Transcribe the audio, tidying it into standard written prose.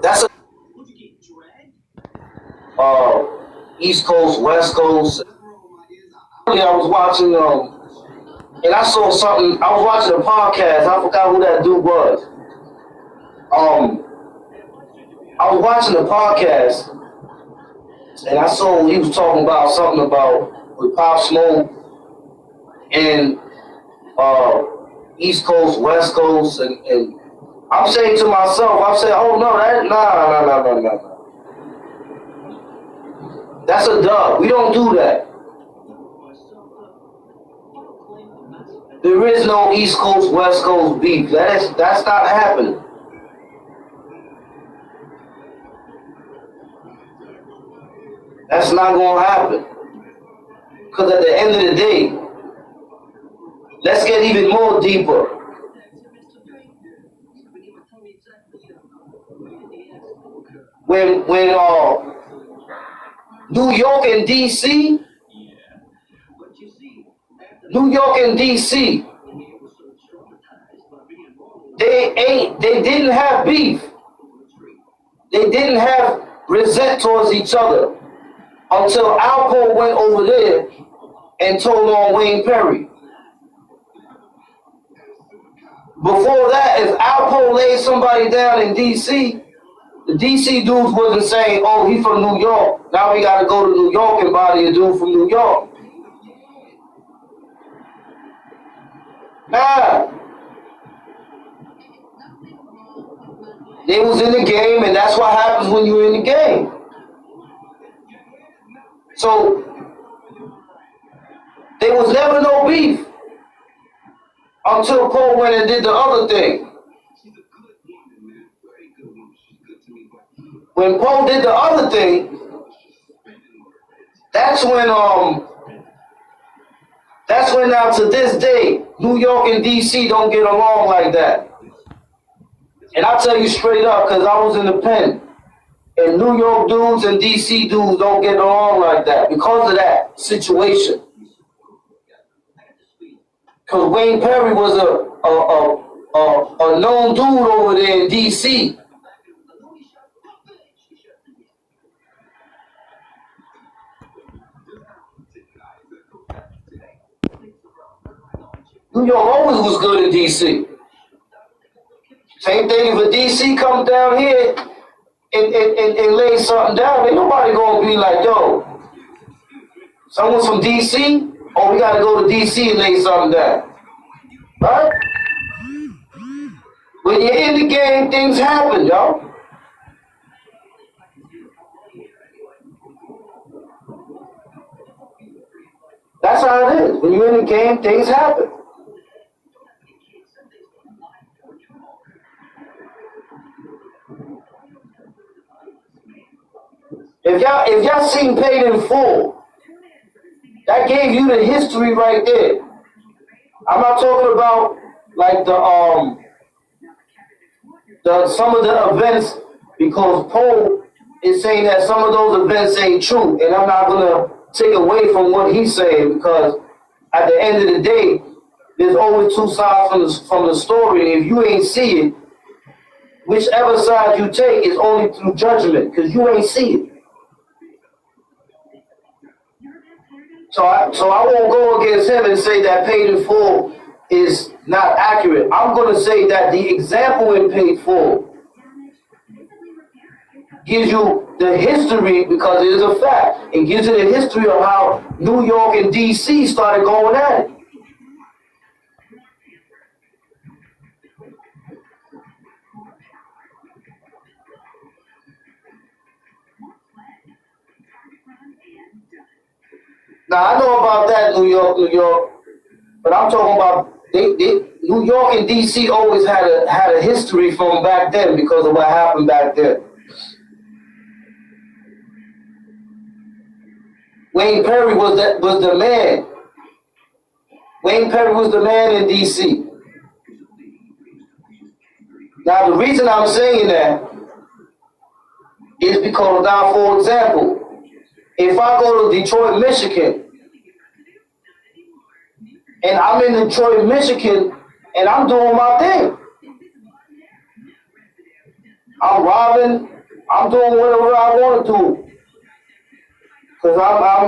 That's a East Coast, West Coast. I was watching and I saw something. I was watching a podcast. I forgot who that dude was. I was watching a podcast, and I saw he was talking about something about with Pop Smoke and East Coast, West Coast, and I'm saying to myself, I'm saying, oh no, no. That's a dub. We don't do that. There is no East Coast, West Coast beef. That's not happening. That's not gonna happen. Because at the end of the day, let's get even more deeper. When New York and DC, they didn't have beef. They didn't have resent towards each other until Alpo went over there and told on Wayne Perry. Before that, if Alpo laid somebody down in DC, the DC dudes wasn't saying, oh, he's from New York. Now we got to go to New York and body a dude from New York. Nah. They was in the game, and that's what happens when you're in the game. So, there was never no beef until Poe went and did the other thing. When Poe did the other thing, that's when now to this day, New York and DC don't get along like that. And I'll tell you straight up, because I was in the pen, and New York dudes and DC dudes don't get along like that because of that situation. Because Wayne Perry was a known dude over there in DC. New York always was good in DC. Same thing if a DC comes down here and lay something down, ain't nobody gonna be like, yo, someone's from DC? Oh, we gotta go to DC and lay something down. Right? When you're in the game, things happen, yo. That's how it is. When you're in the game, things happen. If y'all seen Paid in Full, that gave you the history right there. I'm not talking about like the some of the events, because Poe is saying that some of those events ain't true, and I'm not gonna take away from what he's saying, because at the end of the day, there's always two sides from the story, and if you ain't see it, whichever side you take is only through judgment, because you ain't see it. So I won't go against him and say that Paid in Full is not accurate. I'm going to say that the example in Paid Full gives you the history, because it is a fact. It gives you the history of how New York and DC started going at it. Now, I know about that, New York, but I'm talking about New York and DC always had a history from back then because of what happened back then. Wayne Perry was the man. Wayne Perry was the man in DC. Now, the reason I'm saying that is because, now, for example, if I go to Detroit, Michigan, and I'm in Detroit, Michigan, and I'm doing my thing, I'm robbing, I'm doing whatever I want to do. Cause I'm